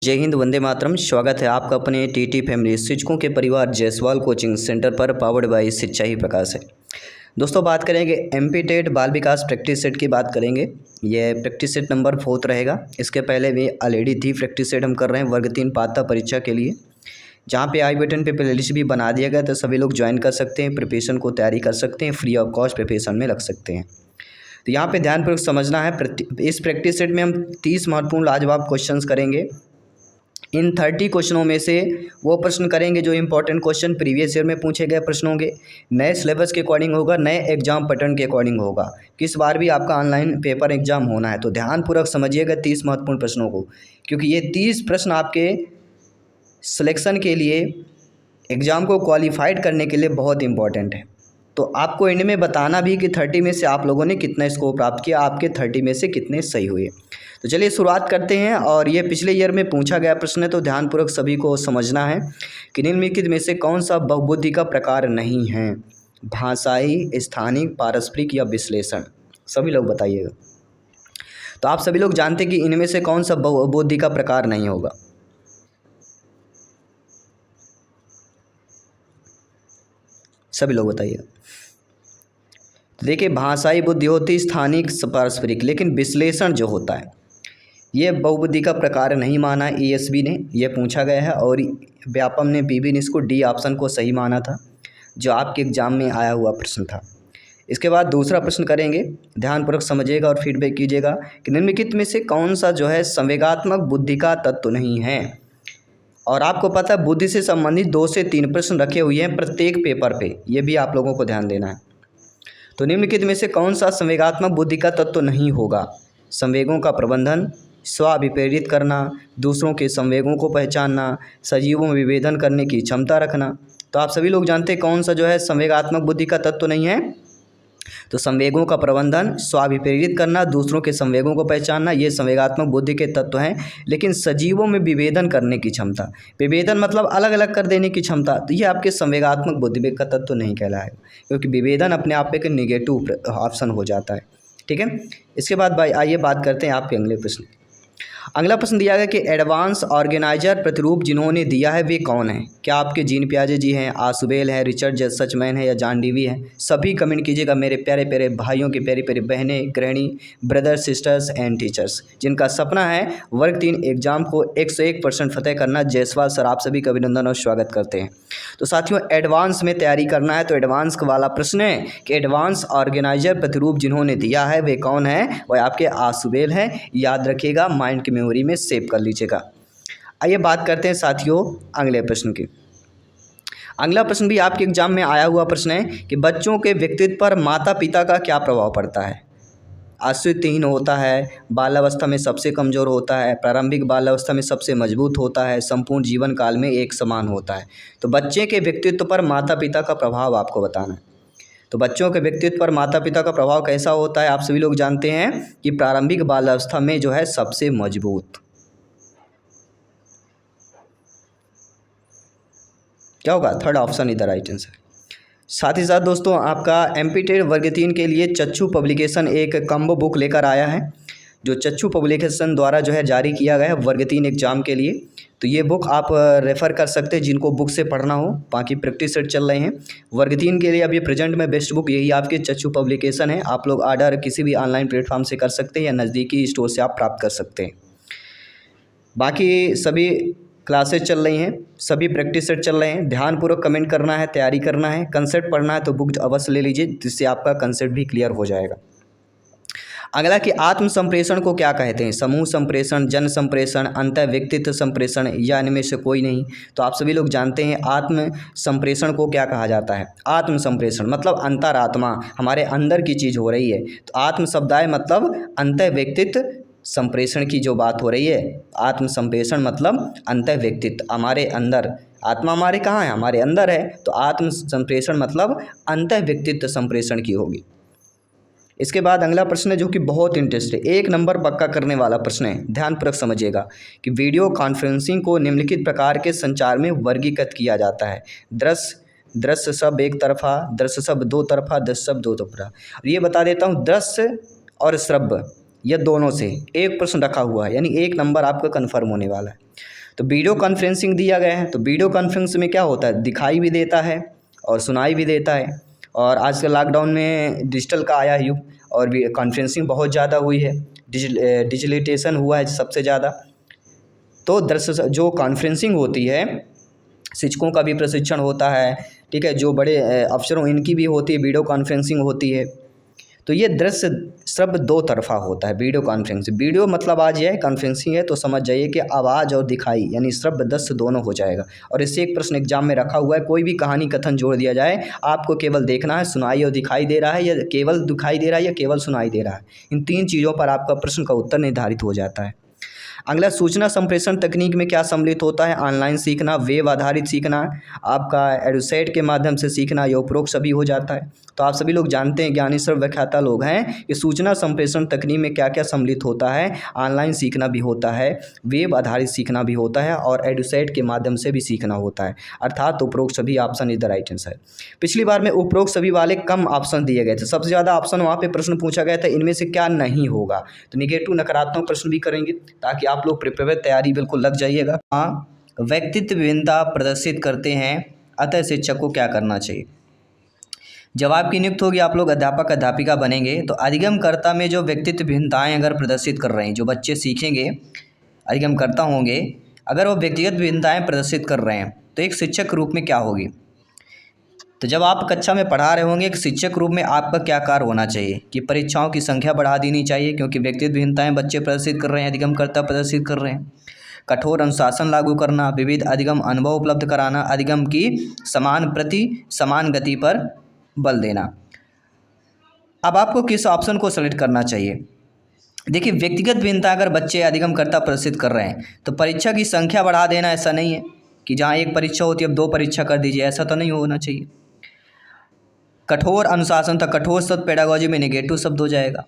जय हिंद, वंदे मातरम। स्वागत है आपका अपने टीटी फैमिली शिक्षकों के परिवार जायसवाल कोचिंग सेंटर पर, पावर्ड बाय शिक्षा ही प्रकाश है। दोस्तों, बात करेंगे एमपी टेट बाल विकास प्रैक्टिस सेट की बात करेंगे। यह प्रैक्टिस सेट नंबर 4 रहेगा। इसके पहले भी ऑलरेडी थी प्रैक्टिस सेट हम कर रहे हैं वर्ग 3 पात्रता परीक्षा के लिए, जहाँ पे आई बटन पे प्लेलिस्ट भी बना दिया गया, तो सभी लोग ज्वाइन कर सकते हैं, प्रिपरेशन को तैयारी कर सकते हैं, फ्री ऑफ कॉस्ट प्रिपरेशन में लग सकते हैं। तो यहाँ पे ध्यानपूर्वक समझना है, इस प्रैक्टिस सेट में हम 30 महत्वपूर्ण लाजवाब क्वेश्चंस करेंगे। इन 30 क्वेश्चनों में से वो प्रश्न करेंगे जो इंपॉर्टेंट क्वेश्चन प्रीवियस ईयर में पूछे गए प्रश्न होंगे, नए सिलेबस के अकॉर्डिंग होगा, नए एग्जाम पैटर्न के अकॉर्डिंग होगा। किस बार भी आपका ऑनलाइन पेपर एग्जाम होना है, तो ध्यानपूर्वक समझिएगा 30 महत्वपूर्ण प्रश्नों को, क्योंकि ये 30 प्रश्न आपके सिलेक्शन के लिए, एग्ज़ाम को क्वालिफाइड करने के लिए बहुत इंपॉर्टेंट है। तो आपको इनमें बताना भी कि 30 में से आप लोगों ने कितना स्कोर प्राप्त किया, आपके 30 में से कितने सही हुए। तो चलिए शुरुआत करते हैं। और ये पिछले ईयर में पूछा गया प्रश्न है, तो ध्यानपूर्वक सभी को समझना है कि निम्नलिखित में से कौन सा बहुबुद्धि का प्रकार नहीं है। भाषाई, स्थानिक, पारस्परिक या विश्लेषण, सभी लोग बताइएगा। तो आप सभी लोग जानते हैं कि इनमें से कौन सा बहुबुद्धि का प्रकार नहीं होगा। सभी लोग बताइएगा। देखिए, भाषाई बुद्धि होती, स्थानिक, पारस्परिक, लेकिन विश्लेषण जो होता है ये बहुबुद्धि का प्रकार नहीं माना ईएसबी ने, ये पूछा गया है। और व्यापम ने, पीबी ने इसको डी ऑप्शन को सही माना था, जो आपके एग्जाम में आया हुआ प्रश्न था। इसके बाद दूसरा प्रश्न करेंगे, ध्यानपूर्वक समझिएगा और फीडबैक कीजिएगा कि निम्नलिखित में से कौन सा जो है संवेगात्मक बुद्धि का तत्व नहीं है। और आपको पता है बुद्धि से संबंधित 2 से 3 प्रश्न रखे हुए हैं प्रत्येक पेपर पे, ये भी आप लोगों को ध्यान देना है। तो निम्नलिखित में से कौन सा संवेगात्मक बुद्धि का तत्व नहीं होगा। संवेगों का प्रबंधन, स्वाभिप्रेरित करना, दूसरों के संवेगों को पहचानना, सजीवों में विभेदन करने की क्षमता रखना। तो आप सभी लोग जानते हैं कौन सा जो है संवेगात्मक बुद्धि का तत्व नहीं है। तो संवेगों का प्रबंधन, स्वाभिप्रेरित करना, दूसरों के संवेगों को पहचानना, ये संवेगात्मक बुद्धि के तत्व हैं। लेकिन सजीवों में विभेदन करने की क्षमता, विभेदन मतलब अलग अलग कर देने की क्षमता, तो ये आपके संवेगात्मक बुद्धि का तत्व नहीं कहलाएगा, क्योंकि विभेदन अपने आप एक नेगेटिव ऑप्शन हो जाता है। ठीक है। इसके बाद भाई आइए बात करते हैं आपके अगले प्रश्न। अगला प्रश्न दिया गया कि एडवांस ऑर्गेनाइजर प्रतिरूप जिन्होंने दिया है वे कौन है। क्या आपके जीन पियाजे जी हैं, आसुबेल है, रिचर्ड सचमैन है या जॉन डीवी है। सभी कमेंट कीजिएगा मेरे प्यारे प्यारे भाइयों की, प्यारी प्यारी बहनें, गृहिणी, ब्रदर्स, सिस्टर्स एंड टीचर्स, जिनका सपना है वर्ग 3 एग्जाम को 101% फतेह करना। जायसवाल सर, आप सभी का अभिनंदन और स्वागत करते हैं। तो साथियों, एडवांस में तैयारी करना है, तो एडवांस वाला प्रश्न है कि एडवांस ऑर्गेनाइजर प्रतिरूप जिन्होंने दिया है वे कौन है। वह आपके आसुबेल है, याद रखिएगा, माइंड की मेमोरी में सेव कर लीजिएगा। आइए बात करते हैं साथियों अगले प्रश्न की। अगला प्रश्न भी आपके एग्जाम में आया हुआ प्रश्न है कि बच्चों के व्यक्तित्व पर माता पिता का क्या प्रभाव पड़ता है। आश्रितहीन होता है, बाल्यावस्था में सबसे कमज़ोर होता है, प्रारंभिक बाल्यावस्था में सबसे मजबूत होता है, संपूर्ण जीवन काल में एक समान होता है। तो बच्चे के व्यक्तित्व पर माता पिता का प्रभाव आपको बताना है। तो बच्चों के व्यक्तित्व पर माता पिता का प्रभाव कैसा होता है, आप सभी लोग जानते हैं कि प्रारंभिक बाल्यावस्था में जो है सबसे मजबूत। क्या होगा, थर्ड ऑप्शन इधर राइट आंसर। साथ ही साथ दोस्तों, आपका एमपी टेट वर्ग 3 के लिए चच्चू पब्लिकेशन एक कम्बो बुक लेकर आया है, जो चच्चू पब्लिकेशन द्वारा जो है जारी किया गया है वर्ग 3 एग्जाम के लिए। तो ये बुक आप रेफ़र कर सकते हैं जिनको बुक से पढ़ना हो। बाकी प्रैक्टिस सेट चल रहे हैं वर्ग 3 के लिए। अभी प्रेजेंट में बेस्ट बुक यही आपके चच्चू पब्लिकेशन है। आप लोग ऑर्डर किसी भी ऑनलाइन प्लेटफॉर्म से कर सकते हैं या नज़दीकी स्टोर से आप प्राप्त कर सकते हैं। बाकी सभी क्लासेस चल रही हैं, सभी प्रैक्टिस सेट चल रहे हैं। ध्यानपूर्वक कमेंट करना है, तैयारी करना है। कंसेप्ट पढ़ना है तो बुक अवश्य ले लीजिए, जिससे आपका कंसेप्ट भी क्लियर हो जाएगा। अगला कि आत्म संप्रेषण को क्या कहते हैं। समूह संप्रेषण, जन संप्रेषण, अंतः व्यक्तित्व संप्रेषण या इनमें से कोई नहीं। तो आप सभी लोग जानते हैं आत्म संप्रेषण को क्या कहा जाता है। आत्म संप्रेषण मतलब अंतरात्मा, हमारे अंदर की चीज़ हो रही है। तो आत्म शब्दाय मतलब अंतः व्यक्तित्व संप्रेषण की जो बात हो रही है। आत्म संप्रेषण मतलब अंतः व्यक्तित्व, हमारे अंदर, आत्मा हमारे कहाँ है, हमारे अंदर है। तो आत्म संप्रेषण मतलब अंतः व्यक्तित्व संप्रेषण की होगी। इसके बाद अगला प्रश्न है जो कि बहुत इंटरेस्टिंग, 1 नंबर पक्का करने वाला प्रश्न है। ध्यानपूर्वक समझिएगा कि वीडियो कॉन्फ्रेंसिंग को निम्नलिखित प्रकार के संचार में वर्गीकृत किया जाता है। दृश्य शब्द एक तरफा, दृश्य शब्द दो तरफा, दृश्य शब्द दो तरफा। ये बता देता हूँ, दृश्य और श्रव्य या दोनों से एक प्रश्न रखा हुआ है, यानी 1 नंबर आपका कन्फर्म होने वाला है। तो वीडियो कॉन्फ्रेंसिंग दिया गया है, तो वीडियो कॉन्फ्रेंसिंग में क्या होता है, दिखाई भी देता है और सुनाई भी देता है। और आजकल लॉकडाउन में डिजिटल का आया युग और भी कॉन्फ्रेंसिंग बहुत ज़्यादा हुई है, डिजिटलाइजेशन हुआ है सबसे ज़्यादा। तो दरअसल जो कॉन्फ्रेंसिंग होती है, शिक्षकों का भी प्रशिक्षण होता है, ठीक है, जो बड़े अफसरों इनकी भी होती है, वीडियो कॉन्फ्रेंसिंग होती है। तो ये दृश्य श्रव्य दो तरफा होता है वीडियो कॉन्फ्रेंसिंग। वीडियो मतलब आज ये है, कॉन्फ्रेंसिंग है तो समझ जाइए कि आवाज़ और दिखाई यानी श्रव्य दृश्य दोनों हो जाएगा। और इससे एक प्रश्न एग्जाम में रखा हुआ है, कोई भी कहानी कथन जोड़ दिया जाए, आपको केवल देखना है सुनाई और दिखाई दे रहा है या केवल दिखाई दे रहा है या केवल सुनाई दे रहा है। इन 3 चीज़ों पर आपका प्रश्न का उत्तर निर्धारित हो जाता है। अगला, सूचना संप्रेषण तकनीक में क्या सम्मिलित होता है, ऑनलाइन सीखना, वेब आधारित सीखना, आपका एडुसेट के माध्यम से सीखना, या उपरोक्त सभी हो जाता है। तो आप सभी लोग जानते हैं, ज्ञानी सर्वव्याख्याता लोग हैं, कि सूचना संप्रेषण तकनीक में क्या क्या सम्मिलित होता है। ऑनलाइन सीखना भी होता है, वेब आधारित सीखना भी होता है और एडुसेट के माध्यम से भी सीखना होता है। अर्थात उपरोक्त सभी option is the right answer. पिछली बार में उपरोक्त सभी वाले कम ऑप्शन दिए गए थे, सबसे ज़्यादा ऑप्शन वहाँ पे प्रश्न पूछा गया था, इनमें से क्या नहीं होगा। तो निगेटिव नकारात्मक प्रश्न भी करेंगे ताकि आप लोग प्रिपेयर तैयारी बिल्कुल लग जाइएगा। हाँ, व्यक्तित्व भिन्नता प्रदर्शित करते हैं, अतः शिक्षक को क्या करना चाहिए। जब आपकी नियुक्त होगी, आप लोग अध्यापक अध्यापिका बनेंगे, तो अधिगमकर्ता में जो व्यक्तित्व भिन्नताएं अगर प्रदर्शित कर रहे हैं, जो बच्चे सीखेंगे अधिगमकर्ता होंगे, अगर वो व्यक्तिगत भिन्नताएं प्रदर्शित कर रहे हैं तो एक शिक्षक रूप में क्या होगी। तो जब आप कक्षा में पढ़ा रहे होंगे, एक शिक्षक रूप में आपका क्या कार्य होना चाहिए कि परीक्षाओं की संख्या बढ़ा देनी चाहिए, क्योंकि व्यक्तिगत भिन्नताएं बच्चे प्रदर्शित कर रहे हैं, अधिगमकर्ता प्रदर्शित कर रहे हैं। कठोर अनुशासन लागू करना, विविध अधिगम अनुभव उपलब्ध कराना, अधिगम की समान गति पर बल देना। अब आपको किस ऑप्शन को सेलेक्ट करना चाहिए। देखिए, व्यक्तिगत भिन्नता अगर बच्चे अधिगमकर्ता प्रदर्शित कर रहे हैं तो परीक्षा की संख्या बढ़ा देना, ऐसा नहीं है कि जहाँ 1 परीक्षा होती है अब 2 परीक्षा कर दीजिए, ऐसा तो नहीं होना चाहिए। कठोर अनुशासन तक, कठोर शब्द पेडागोजी में नेगेटिव शब्द हो जाएगा।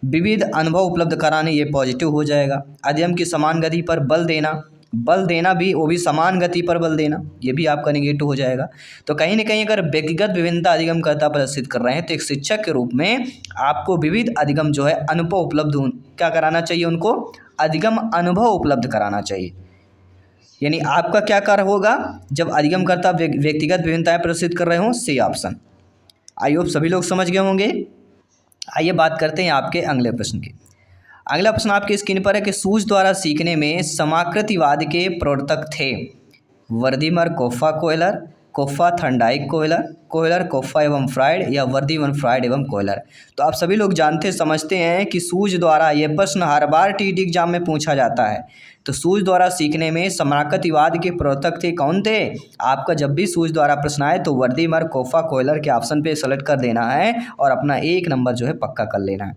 विविध अनुभव उपलब्ध कराने, ये पॉजिटिव हो जाएगा। अधिगम की समान गति पर बल देना भी, वो भी समान गति पर बल देना, ये भी आपका नेगेटिव हो जाएगा। तो कहीं ना कहीं अगर व्यक्तिगत विभिन्नता अधिगमकर्ता प्रदर्शित कर रहे हैं तो एक शिक्षक के रूप में आपको विविध अधिगम जो है अनुभव उपलब्ध क्या कराना चाहिए, उनको अधिगम अनुभव उपलब्ध कराना चाहिए। यानी आपका क्या कार्य होगा जब अधिगमकर्ता व्यक्तिगत विभिन्नताएं प्रदर्शित कर रहे हों, सी ऑप्शन। आई होप सभी लोग समझ गए होंगे। आइए बात करते हैं आपके अगले प्रश्न की। अगला प्रश्न आपकी स्क्रीन पर है कि सूझ द्वारा सीखने में समाकृतिवाद के प्रवर्तक थे वर्दीमर कोफ्फा कोयलर, कोफ्फा थर्नडाइक कोयलर कोफ्फा एवं फ्राइड, या वर्दीमर फ्राइड एवं कोयलर। तो आप सभी लोग जानते समझते हैं कि सूझ द्वारा, ये प्रश्न हर बार टीईटी एग्जाम में पूछा जाता है। तो सूझ द्वारा सीखने में समाकृतिवाद के प्रवर्तक थे, कौन थे। आपका जब भी सूझ द्वारा प्रश्न आए तो वर्दीमर कोफ्फा कोयलर के ऑप्शन पे सेलेक्ट कर देना है और अपना 1 नंबर जो है पक्का कर लेना है।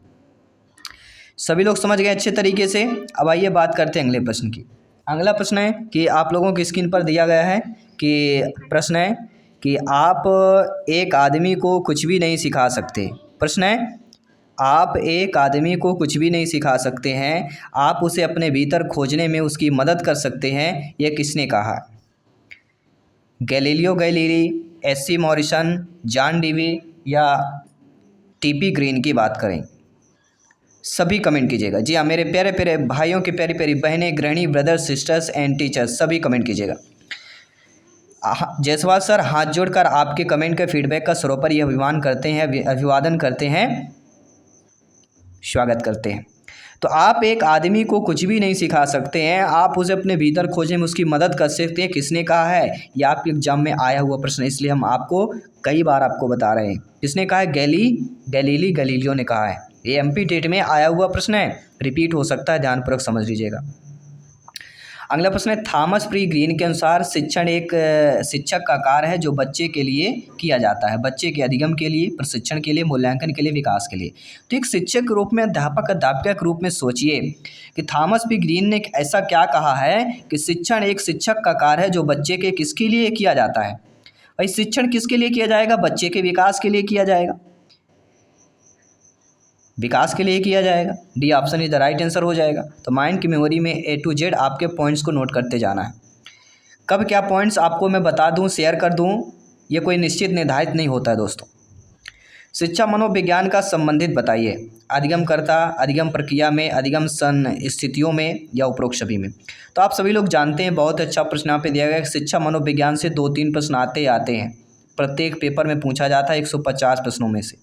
सभी लोग समझ गए अच्छे तरीके से। अब आइए बात करते हैं अगले प्रश्न की। अगला प्रश्न है कि आप लोगों की स्क्रीन पर दिया गया है कि प्रश्न है कि आप एक आदमी को कुछ भी नहीं सिखा सकते। प्रश्न है, आप एक आदमी को कुछ भी नहीं सिखा सकते हैं, आप उसे अपने भीतर खोजने में उसकी मदद कर सकते हैं, यह किसने कहा। Galileo Galilei, SC. Morrison, John Dewey या टी.पी. ग्रीन की बात करें। सभी कमेंट कीजिएगा। जी हाँ, मेरे प्यारे प्यारे भाइयों की प्यारी प्यारी बहनें, गृहिणी, ब्रदर्स, सिस्टर्स एंड टीचर्स, सभी कमेंट कीजिएगा। जायसवाल सर, हाथ जोड़कर आपके कमेंट के फीडबैक का सरोपर ये अभिवादन करते हैं, स्वागत करते हैं। तो आप एक आदमी को कुछ भी नहीं सिखा सकते हैं, आप उसे अपने भीतर खोजने में उसकी मदद कर सकते हैं, किसने कहा है। यह आपके एग्जाम में आया हुआ प्रश्न, इसलिए हम आपको कई बार आपको बता रहे हैं। किसने कहा है, गैलीलियो ने कहा है। ये एमपी टेट में आया हुआ प्रश्न है, रिपीट हो सकता है, ध्यानपूर्वक समझ लीजिएगा। अगला प्रश्न है, थॉमस प्री ग्रीन के अनुसार शिक्षण एक शिक्षक का कार्य है जो बच्चे के लिए किया जाता है, बच्चे के अधिगम के लिए, प्रशिक्षण के लिए, मूल्यांकन के लिए, विकास के लिए। तो एक शिक्षक के रूप में, अध्यापक अध्यापिका के रूप में सोचिए कि थॉमस प्री ग्रीन ने ऐसा क्या कहा है कि शिक्षण एक शिक्षक का कार्य है जो बच्चे के किसके लिए किया जाता है। भाई, शिक्षण किसके लिए किया जाएगा, बच्चे के विकास के लिए किया जाएगा, विकास के लिए किया जाएगा। D option is the right answer हो जाएगा। तो माइंड की मेमोरी में A to Z आपके पॉइंट्स को नोट करते जाना है। कब क्या पॉइंट्स आपको मैं बता दूं, शेयर कर दूं, ये कोई निश्चित निर्धारित नहीं होता है दोस्तों। शिक्षा मनोविज्ञान का संबंधित बताइए। अधिगमकर्ता, अधिगम प्रक्रिया में, अधिगम स्थितियों में या उपरोक्त सभी में। तो आप सभी लोग जानते हैं, बहुत अच्छा प्रश्न यहाँ पे दिया गया है। शिक्षा मनोविज्ञान से 2-3 प्रश्न आते हैं, प्रत्येक पेपर में पूछा जाता है 150 प्रश्नों में से।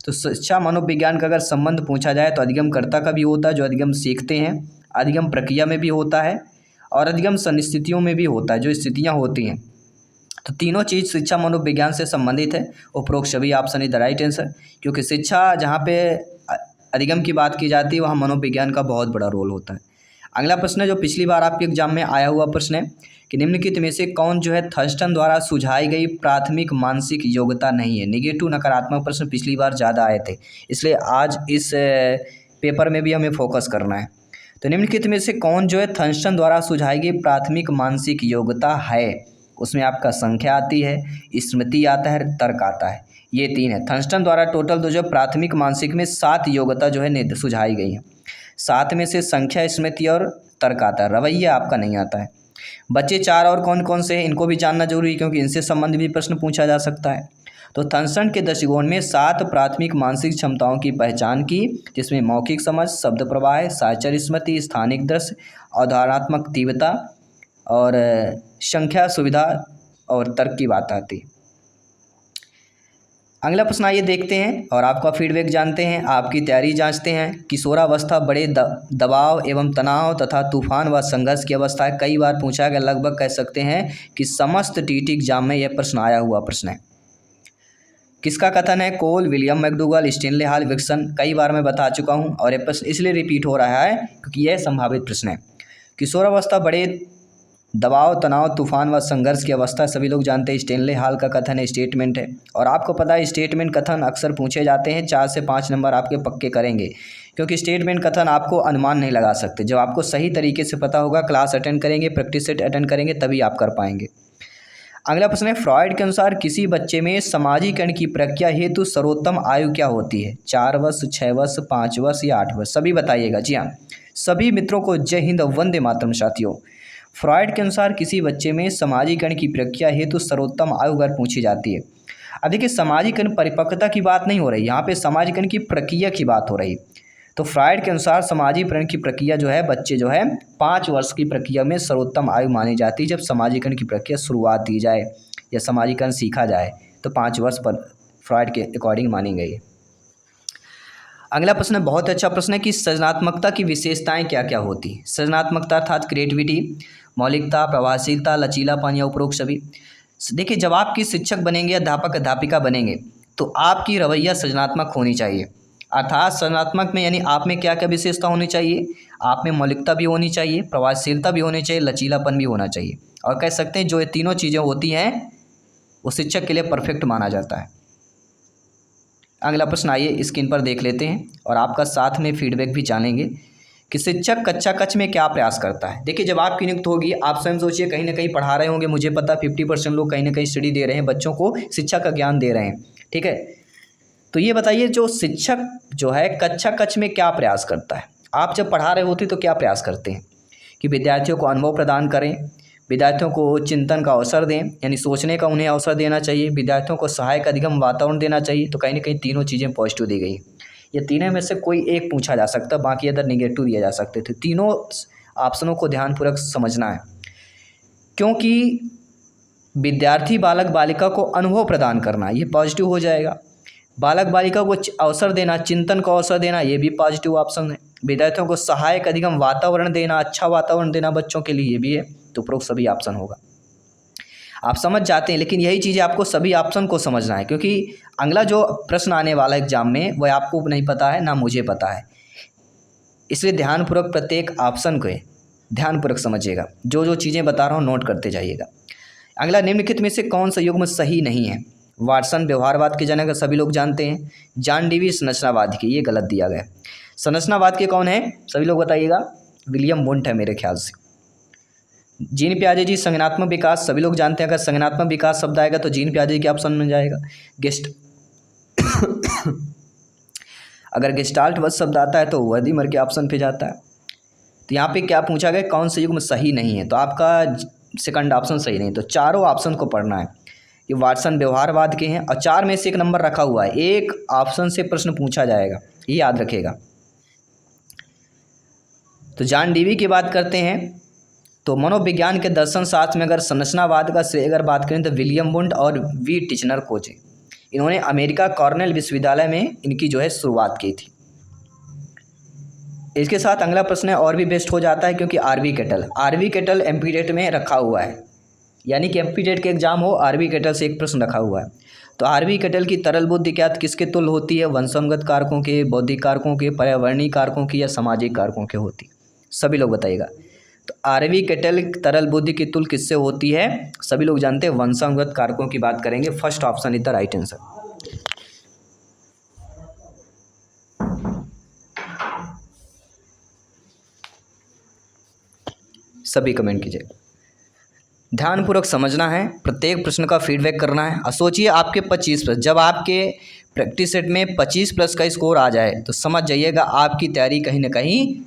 तो शिक्षा मनोविज्ञान का अगर संबंध पूछा जाए तो अधिगमकर्ता का भी होता है जो अधिगम सीखते हैं, अधिगम प्रक्रिया में भी होता है और अधिगम संस्थितियों में भी होता है जो स्थितियाँ होती हैं। तो तीनों चीज़ शिक्षा मनोविज्ञान से संबंधित है। उपरोक्त सभी option is the right answer, क्योंकि शिक्षा जहाँ पे अधिगम की बात की जाती है वहाँ मनोविज्ञान का बहुत बड़ा रोल होता है। अगला प्रश्न है जो पिछली बार आपके एग्जाम में आया हुआ प्रश्न है कि निम्नलिखित में से कौन जो है थर्स्टन द्वारा सुझाई गई प्राथमिक मानसिक योग्यता नहीं है। नेगेटिव नकारात्मक प्रश्न पिछली बार ज़्यादा आए थे, इसलिए आज इस पेपर में भी हमें फोकस करना है। तो निम्नलिखित में से कौन जो है थर्स्टन द्वारा सुझाई गई प्राथमिक मानसिक योग्यता है। उसमें आपका संख्या आती है, स्मृति आता है, तर्क आता है, ये 3 है। थर्स्टन द्वारा टोटल जो प्राथमिक मानसिक में 7 योग्यता जो है सुझाई गई है। 7 में से संख्या, स्मृति और तर्क आता है, रवैया आपका नहीं आता है। बचे 4 और कौन कौन से हैं इनको भी जानना जरूरी है, क्योंकि इनसे संबंधित भी प्रश्न पूछा जा सकता है। तो थर्स्टन के दृष्टिकोण में 7 प्राथमिक मानसिक क्षमताओं की पहचान की, जिसमें मौखिक समझ, शब्द प्रवाह, साहचर्य स्मृति, स्थानिक दृश्य, अवधारणात्मक तीव्रता और संख्या, सुविधा और तर्क की बात आती है। अगला प्रश्न आइए देखते हैं और आपका फीडबैक जानते हैं, आपकी तैयारी जांचते हैं। किशोरावस्था बड़े दबाव एवं तनाव तथा तूफान व संघर्ष की अवस्था है। कई बार पूछा गया, लगभग कह सकते हैं कि समस्त टीटी एग्जाम में यह प्रश्न आया हुआ प्रश्न है। किसका कथन है? Cole, William McDougall, Stanley Hall, Wilson. कई बार मैं बता चुका हूं और यह प्रश्न इसलिए रिपीट हो रहा है क्योंकि यह संभावित प्रश्न है। किशोरावस्था बड़े दबाव, तनाव, तूफान व संघर्ष की अवस्था सभी लोग जानते हैं, स्टेनले हॉल का कथन है, स्टेटमेंट है। और आपको पता है स्टेटमेंट कथन अक्सर पूछे जाते हैं, 4 से 5 नंबर आपके पक्के करेंगे, क्योंकि स्टेटमेंट कथन आपको अनुमान नहीं लगा सकते। जब आपको सही तरीके से पता होगा, क्लास अटेंड करेंगे, प्रैक्टिस सेट अटेंड करेंगे, तभी आप कर पाएंगे। अगला प्रश्न है, फ्रॉइड के अनुसार किसी बच्चे में सामाजिकरण की प्रक्रिया हेतु सर्वोत्तम आयु क्या होती है? 4 वर्ष, 6 वर्ष, 5 वर्ष या 8 वर्ष? सभी बताइएगा। जी हाँ, सभी मित्रों को जय हिंद, वंदे मातरम। साथियों, फ्रॉइड के अनुसार किसी बच्चे में सामाजिकरण की प्रक्रिया हेतु सर्वोत्तम आयु अगर पूछी जाती है। अब देखिए, सामाजिकरण परिपक्वता की बात नहीं हो रही, यहाँ पे सामाजिकरण की प्रक्रिया की बात हो रही। तो फ्रॉइड के अनुसार सामाजिकरण की प्रक्रिया जो है, बच्चे जो है 5 वर्ष की प्रक्रिया में सर्वोत्तम आयु मानी जाती है। जब सामाजिकरण की प्रक्रिया शुरुआत दी जाए या सामाजिकरण सीखा जाए तो 5 वर्ष पर फ्रॉइड के अकॉर्डिंग मानी गई है। अगला प्रश्न बहुत अच्छा प्रश्न है कि सृजनात्मकता की विशेषताएं क्या क्या होती हैं। सृजनात्मकता अर्थात क्रिएटिविटी, मौलिकता, प्रभावशीलता, लचीलापन या उपरोक्त सभी। देखिए, जब आप किसी शिक्षक बनेंगे, अध्यापक अध्यापिका बनेंगे, तो आपकी रवैया सृजनात्मक होनी चाहिए। अर्थात सृजनात्मक में यानी आप में क्या क्या विशेषता होनी चाहिए? आप में मौलिकता भी होनी चाहिए, प्रभावशीलता भी होनी चाहिए, लचीलापन भी होना चाहिए। और कह सकते हैं जो ये तीनों चीज़ें होती हैं वो शिक्षक के लिए परफेक्ट माना जाता है। अगला प्रश्न आइए स्क्रीन पर देख लेते हैं और आपका साथ में फीडबैक भी जानेंगे कि शिक्षक कक्षा कक्ष में क्या प्रयास करता है। देखिए, जब आपकी नियुक्त होगी, आप स्वयं सोचिए, कहीं ना कहीं पढ़ा रहे होंगे, मुझे पता 50% लोग कहीं ना कहीं स्टडी दे रहे हैं, बच्चों को शिक्षा का ज्ञान दे रहे हैं, ठीक है। तो ये बताइए, जो शिक्षक जो है कक्षा कक्ष में क्या प्रयास करता है? आप जब पढ़ा रहे होते तो क्या प्रयास करते हैं कि विद्यार्थियों को अनुभव प्रदान करें, विद्यार्थियों को चिंतन का अवसर दें, यानी सोचने का उन्हें अवसर देना चाहिए, विद्यार्थियों को सहायक अधिगम वातावरण देना चाहिए। तो कहीं ना कहीं तीनों चीज़ें पॉजिटिव दी गई। ये तीनों में से कोई एक पूछा जा सकता, बाकी अदर निगेटिव दिए जा सकते थे। तीनों ऑप्शनों को ध्यानपूर्वक समझना है, क्योंकि विद्यार्थी बालक बालिका को अनुभव प्रदान करना, ये पॉजिटिव हो जाएगा। बालक बालिका को अवसर देना, चिंतन का अवसर देना, ये भी पॉजिटिव ऑप्शन है। विद्यार्थियों को सहायक अधिगम वातावरण देना, अच्छा वातावरण देना बच्चों के लिए, ये भी है। तो उपरोक्त सभी ऑप्शन होगा। आप समझ जाते हैं, लेकिन यही चीज़ें आपको सभी ऑप्शन को समझना है, क्योंकि अगला जो प्रश्न आने वाला एग्जाम में वह आपको नहीं पता है, ना मुझे पता है। इसलिए ध्यानपूर्वक प्रत्येक ऑप्शन को ध्यानपूर्वक समझिएगा। जो जो चीज़ें बता रहा हूँ नोट करते जाइएगा। अगला, निम्नलिखित में से कौन सा युग्म सही नहीं है? वाटसन व्यवहारवाद के जनक सभी लोग जानते हैं। जॉन डेवी संरचनावाद के, ये गलत दिया गया। संरचनावाद के कौन है? सभी लोग बताइएगा। विलियम वुंट है मेरे ख्याल से। जीन पियाजे जी संज्ञानात्मक विकास, सभी लोग जानते हैं। अगर संज्ञानात्मक विकास शब्द आएगा तो जीन पियाजे के ऑप्शन में जाएगा। अगर गेस्टाल्ट वध शब्द आता है तो वर्दीमर के ऑप्शन पे जाता है। तो यहाँ पे क्या पूछा गया, कौन सा युग्म सही नहीं है? तो आपका सेकंड ऑप्शन सही नहीं। तो चारों ऑप्शन को पढ़ना है। ये वाटसन व्यवहारवाद के हैं और 4 में से 1 नंबर रखा हुआ है, एक ऑप्शन से प्रश्न पूछा जाएगा, ये याद रखिएगा। तो जॉन डीवी की बात करते हैं तो मनोविज्ञान के दर्शन शास्त्र में अगर संरचनावाद का श्रेय अगर बात करें तो विलियम वुंड और वी टिचनर कोचे, इन्होंने अमेरिका कॉर्नेल विश्वविद्यालय में इनकी जो है शुरुआत की थी। इसके साथ अगला प्रश्न है और भी बेस्ट हो जाता है क्योंकि आरवी केटल एमपीटेट में रखा हुआ है, यानी कि एमपीटेट के एग्जाम हो आरवी केटल से एक प्रश्न रखा हुआ है। तो आरवी केटल की तरल बुद्धि क्या किसके तुल्य होती है? वंशानुगत कारकों के, बौद्धिक कारकों के, पर्यावरणीय कारकों की या सामाजिक कारकों के होती? सभी लोग बताइएगा। तो आरवी केटल तरल बुद्धि की तुल्य किससे होती है? सभी लोग जानते हैं वंशानुगत कारकों की बात करेंगे। First option is the right answer. सभी कमेंट कीजिए, ध्यानपूर्वक समझना है, प्रत्येक प्रश्न का फीडबैक करना है। और सोचिए आपके 25 प्लस, जब आपके प्रैक्टिस सेट में 25 प्लस का स्कोर आ जाए तो समझ जाइएगा आपकी तैयारी कहीं ना कहीं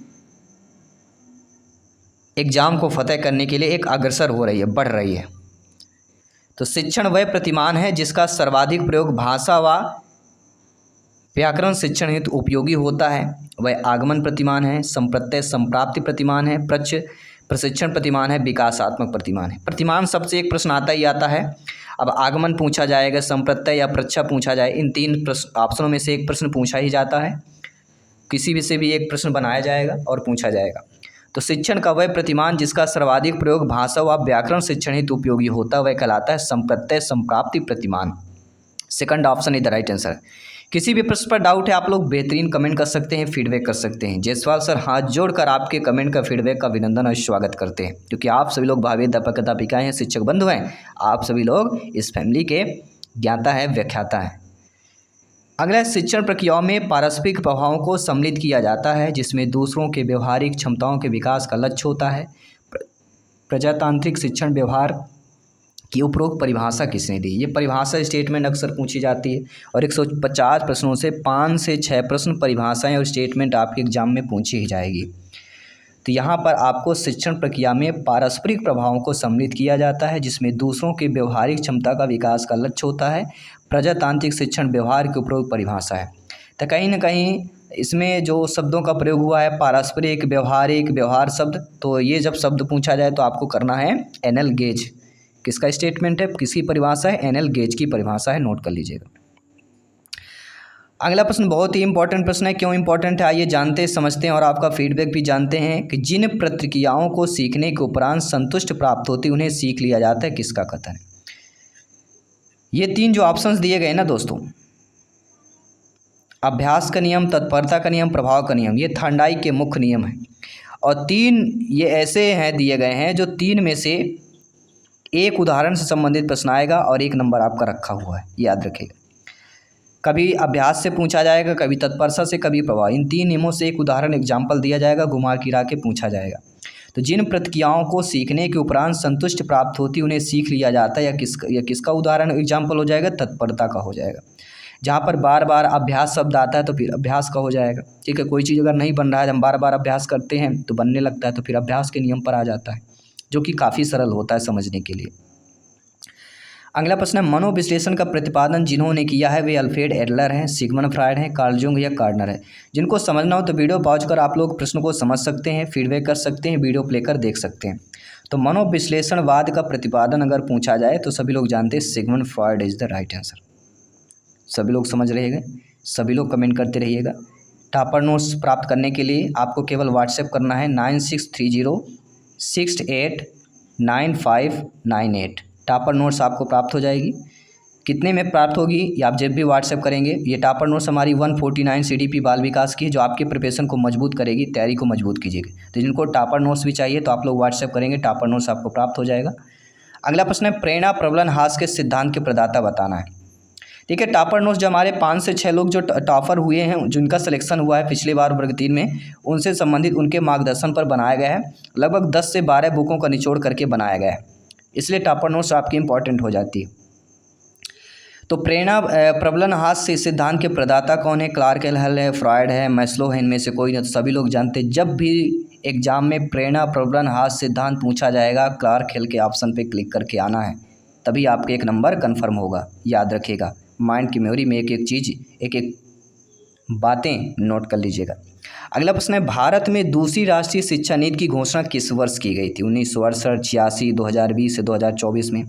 एग्जाम को फतेह करने के लिए एक अग्रसर हो रही है, बढ़ रही है। तो शिक्षण वह प्रतिमान है जिसका सर्वाधिक प्रयोग भाषा व व्याकरण शिक्षण हेतु उपयोगी होता है। वह आगमन प्रतिमान है, संप्रत्यय संप्राप्ति प्रतिमान है, प्रशिक्षण प्रतिमान है, विकासात्मक प्रतिमान है। प्रतिमान सबसे एक प्रश्न आता ही आता है। अब आगमन पूछा जाएगा, संप्रत्यय या प्रच्छा पूछा जाए, इन 3 ऑप्शनों में से एक प्रश्न पूछा ही जाता है। किसी भी से भी एक प्रश्न बनाया जाएगा और पूछा जाएगा। तो शिक्षण का वह प्रतिमान जिसका सर्वाधिक प्रयोग भाषा व व्याकरण शिक्षण हेतु उपयोगी होता वह कहलाता है संप्रत्यय संप्राप्ति प्रतिमान। Second option is the right answer. किसी भी प्रश्न पर डाउट है आप लोग बेहतरीन कमेंट कर सकते हैं, फीडबैक कर सकते हैं। जयसवाल सर हाथ जोड़कर आपके कमेंट का फीडबैक का अभिनंदन और स्वागत करते हैं, क्योंकि आप सभी लोग भावी अध्यापक अध्यापिकाएं हैं, शिक्षक बंधु हैं, आप सभी लोग इस फैमिली के ज्ञाता है, व्याख्याता है। अगला, शिक्षण प्रक्रियाओं में पारस्परिक प्रभावों को सम्मिलित किया जाता है जिसमें दूसरों के व्यवहारिक क्षमताओं के विकास का लक्ष्य होता है। प्रजातांत्रिक शिक्षण व्यवहार की उपरोक्त परिभाषा किसने दी? ये परिभाषा स्टेटमेंट अक्सर पूछी जाती है और 150 प्रश्नों से 5 से 6 प्रश्न परिभाषाएं और स्टेटमेंट आपके एग्जाम में पूछी ही जाएगी। तो यहाँ पर आपको शिक्षण प्रक्रिया में पारस्परिक प्रभावों को सम्मिलित किया जाता है जिसमें दूसरों के व्यवहारिक क्षमता का विकास का लक्ष्य होता है। प्रजातांत्रिक शिक्षण व्यवहार के उपरोक्त परिभाषा है। तो कहीं ना कहीं इसमें जो शब्दों का प्रयोग हुआ है पारस्परिक, व्यवहारिक, व्यवहार शब्द, तो ये जब शब्द पूछा जाए तो आपको करना है एनएल गेज। किसका स्टेटमेंट है, किसकी परिभाषा है? एनएल गेज की परिभाषा है, नोट कर लीजिएगा। अगला प्रश्न बहुत ही इंपॉर्टेंट प्रश्न है। क्यों इंपॉर्टेंट है आइए जानते समझते हैं और आपका फीडबैक भी जानते हैं कि जिन प्रतिक्रियाओं को सीखने के उपरांत संतुष्टि प्राप्त होती उन्हें सीख लिया जाता है, किसका कथन है? ये 3 जो ऑप्शंस दिए गए ना दोस्तों, अभ्यास का नियम, तत्परता का नियम, प्रभाव का नियम, ये थर्नडाइक के मुख्य नियम हैं। और 3 ये ऐसे हैं दिए गए हैं जो 3 में से एक उदाहरण से संबंधित प्रश्न आएगा और 1 नंबर आपका रखा हुआ है, याद रखिएगा। कभी अभ्यास से पूछा जाएगा, कभी तत्परता से, कभी प्रभाव। इन 3 नियमों से एक उदाहरण एग्जाम्पल दिया जाएगा, घुमा फिरा के पूछा जाएगा। तो जिन प्रतिक्रियाओं को सीखने के उपरांत संतुष्टि प्राप्त होती उन्हें सीख लिया जाता है, या किसका उदाहरण एग्जाम्पल हो जाएगा? तत्परता का हो जाएगा। जहाँ पर बार बार अभ्यास शब्द आता है तो फिर अभ्यास का हो जाएगा। ठीक है, कोई चीज़ अगर नहीं बन रहा है, हम बार बार अभ्यास करते हैं तो बनने लगता है, तो फिर अभ्यास के नियम पर आ जाता है, जो कि काफ़ी सरल होता है समझने के लिए। अगला प्रश्न है, मनोविश्लेषण का प्रतिपादन जिन्होंने किया है वे अल्फ्रेड एडलर हैं, सिगमंड फ्रायड हैं, कार्ल जुंग या कार्नर है? जिनको समझना हो तो वीडियो पॉज कर आप लोग प्रश्न को समझ सकते हैं, फीडबैक कर सकते हैं, वीडियो प्ले कर देख सकते हैं। तो मनोविश्लेषणवाद का प्रतिपादन अगर पूछा जाए तो सभी लोग जानते हैं Sigmund Freud is the right answer. सभी लोग समझ रहिएगा, सभी लोग कमेंट करते रहिएगा। टॉपर नोट्स प्राप्त करने के लिए आपको केवल व्हाट्सएप करना है 9630689598। टॉपर नोट्स आपको प्राप्त हो जाएगी। कितने में प्राप्त होगी ये आप जब भी व्हाट्सएप करेंगे। ये टॉपर नोट्स हमारी 149 CDP बाल विकास की, जो आपके प्रिपरेशन को मजबूत करेगी, तैयारी को मजबूत कीजिएगा। तो जिनको टॉपर नोट्स भी चाहिए तो आप लोग व्हाट्सएप करेंगे, टॉपर नोट्स आपको प्राप्त हो जाएगा। अगला प्रश्न है, प्रेरणा प्रबलन ह्रास के सिद्धांत के प्रदाता बताना है। ठीक है, टॉपर नोट्स जो हमारे 5 से 6 लोग जो टॉपर हुए हैं, जिनका सिलेक्शन हुआ है पिछली बार वर्ग 3 में, उनसे संबंधित उनके मार्गदर्शन पर बनाया गया है। लगभग 10 से 12 बुकों का निचोड़ करके बनाया गया है, इसलिए टॉपर नोट्स आपकी इंपॉर्टेंट हो जाती है। तो प्रेरणा प्रबलन ह्रास से सिद्धांत के प्रदाता कौन है? क्लार्क हल है, फ्रॉयड है, मैस्लो है, इनमें से कोई नहीं। तो सभी लोग जानते हैं जब भी एग्जाम में प्रेरणा प्रबलन ह्रास सिद्धांत पूछा जाएगा, क्लार्क हल के ऑप्शन पे क्लिक करके आना है, तभी आपके एक नंबर कन्फर्म होगा। याद रखिएगा, माइंड की मेमोरी में एक एक चीज़, एक एक बातें नोट कर लीजिएगा। अगला प्रश्न है, भारत में दूसरी राष्ट्रीय शिक्षा नीति की घोषणा किस वर्ष की गई थी? 1968, 86, 2020 से 2024 में।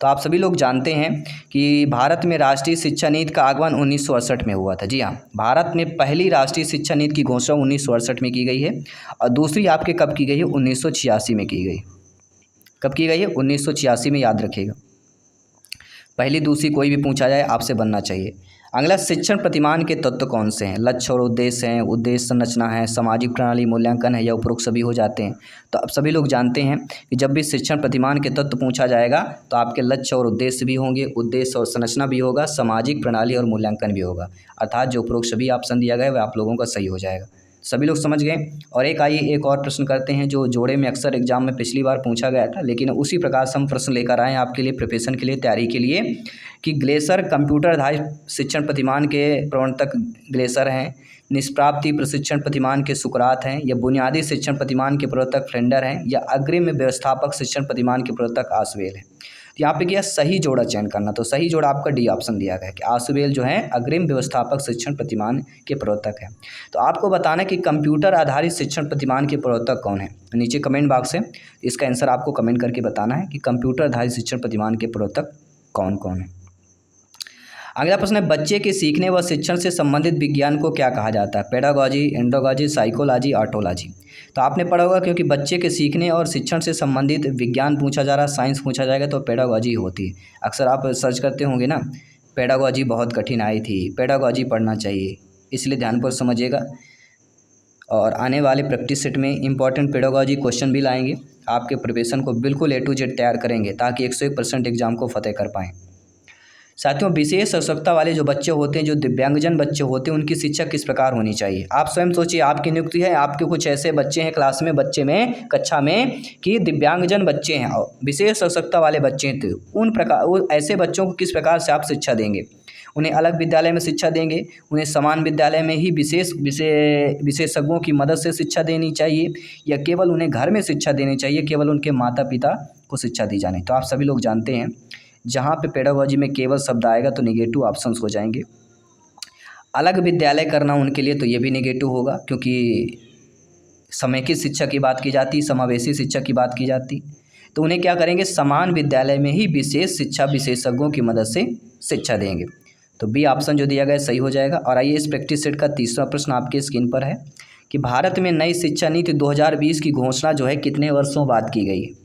तो आप सभी लोग जानते हैं कि भारत में राष्ट्रीय शिक्षा नीति का आगमन 1968 में हुआ था। जी हाँ, भारत में पहली राष्ट्रीय शिक्षा नीति की घोषणा 1968 में की गई है और दूसरी आपके कब की गई है? 1986 में की गई। कब की गई है? 1986 में। याद रखिएगा, पहली दूसरी कोई भी पूछा जाए आपसे बनना चाहिए। अगला, शिक्षण प्रतिमान के तत्व कौन से हैं? लक्ष्य और उद्देश्य हैं, उद्देश्य संरचना है, सामाजिक प्रणाली, मूल्यांकन है या उपरोक्त सभी हो जाते हैं। तो अब सभी लोग जानते हैं कि जब भी शिक्षण प्रतिमान के तत्व पूछा जाएगा तो आपके लक्ष्य और उद्देश्य भी होंगे, उद्देश्य और संरचना भी होगा, सामाजिक प्रणाली और मूल्यांकन भी होगा। अर्थात जो उपरोक्त सभी ऑप्शन दिया गया वह आप लोगों का सही हो जाएगा। सभी लोग समझ गए। और आइए एक और प्रश्न करते हैं जो जोड़े में अक्सर एग्जाम में पिछली बार पूछा गया था, लेकिन उसी प्रकार से हम प्रश्न लेकर आए हैं आपके लिए, प्रिपरेशन के लिए, तैयारी के लिए, कि ग्लेसर कंप्यूटर आधारित शिक्षण प्रतिमान के प्रवर्तक ग्लेसर हैं, निष्प्राप्ति प्रशिक्षण प्रतिमान के सुकरात हैं, या बुनियादी शिक्षण प्रतिमान के प्रवर्तक फ्रेंडर हैं, या अग्रिम व्यवस्थापक शिक्षण प्रतिमान के प्रवर्तक आसवेल हैं। तो यहाँ पे क्या सही जोड़ा चयन करना, तो सही जोड़ा आपका डी ऑप्शन दिया गया है कि आसवेल जो है अग्रिम व्यवस्थापक शिक्षण प्रतिमान के प्रवर्तक हैं। तो आपको बताना है कि कंप्यूटर आधारित शिक्षण प्रतिमान के प्रवर्तक कौन है। नीचे कमेंट बॉक्स है, इसका आंसर आपको कमेंट करके बताना है कि कंप्यूटर आधारित शिक्षण प्रतिमान के प्रवर्तक कौन कौन है। अगला प्रश्न है, बच्चे के सीखने व शिक्षण से संबंधित विज्ञान को क्या कहा जाता है? Pedagogy, andrology, psychology, ऑटोलॉजी। तो आपने पढ़ा होगा, क्योंकि बच्चे के सीखने और शिक्षण से संबंधित विज्ञान पूछा जा रहा है, साइंस पूछा जाएगा तो पेडागॉजी होती है। अक्सर आप सर्च करते होंगे ना, पेडागॉजी बहुत कठिन आई थी, पेडागॉजी पढ़ना चाहिए, इसलिए ध्यानपूर्वक समझिएगा। और आने वाले प्रैक्टिस सेट में इंपॉर्टेंट पेडागॉजी क्वेश्चन भी लाएंगे, आपके प्रिपरेशन को बिल्कुल A to Z तैयार करेंगे ताकि 101% एग्जाम को फतेह कर पाएँ। साथियों, विशेष आवश्यकता वाले जो बच्चे होते हैं, जो दिव्यांगजन बच्चे होते हैं, उनकी शिक्षा किस प्रकार होनी चाहिए? आप स्वयं सोचिए, आपकी नियुक्ति है, आपके कुछ ऐसे बच्चे हैं क्लास में, कक्षा में, कि दिव्यांगजन बच्चे हैं और विशेष आवश्यकता वाले बच्चे हैं। तो उन प्रकार, वो ऐसे बच्चों को किस प्रकार से आप शिक्षा देंगे? उन्हें अलग विद्यालय में शिक्षा देंगे, उन्हें समान विद्यालय में ही विशेषज्ञों की मदद से शिक्षा देनी चाहिए, या केवल उन्हें घर में शिक्षा देनी चाहिए, केवल उनके माता पिता को शिक्षा दी जानी? तो आप सभी लोग जानते हैं, जहाँ पे पेडागॉजी में केवल शब्द आएगा तो नेगेटिव ऑप्शंस हो जाएंगे। अलग विद्यालय करना उनके लिए तो ये भी नेगेटिव होगा, क्योंकि समेकित शिक्षा की बात की जाती, समावेशी शिक्षा की बात की जाती। तो उन्हें क्या करेंगे? समान विद्यालय में ही विशेष शिक्षा विशेषज्ञों की मदद से शिक्षा देंगे। तो बी ऑप्शन जो दिया गया सही हो जाएगा। और आइए इस प्रैक्टिस सेट का तीसरा प्रश्न आपके स्क्रीन पर है कि भारत में नई शिक्षा नीति 2020 की घोषणा जो है कितने वर्षों बाद की गई है?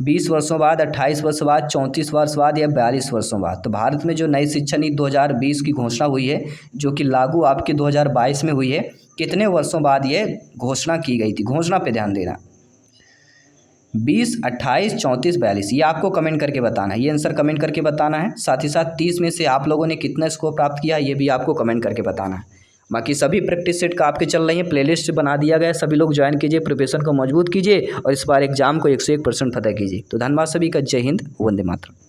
20 वर्षों बाद, 28 वर्षों बाद, 34 वर्ष बाद या 42 वर्षों बाद? तो भारत में जो नई शिक्षा नीति 2020 की घोषणा हुई है, जो कि लागू आपके 2022 में हुई है, कितने वर्षों बाद ये घोषणा की गई थी? घोषणा पे ध्यान देना। 20, 28, 34, 42, ये आपको कमेंट करके बताना है, ये आंसर कमेंट करके बताना है। साथ ही साथ 30 में से आप लोगों ने कितना स्कोर प्राप्त किया ये भी आपको कमेंट करके बताना है। बाकी सभी प्रैक्टिस सेट का आपके चल रही है, प्लेलिस्ट बना दिया गया है, सभी लोग ज्वाइन कीजिए, प्रिपरेशन को मजबूत कीजिए और इस बार एग्जाम को 101% फतेह कीजिए। तो धन्यवाद सभी का, जय हिंद, वंदे मातरम।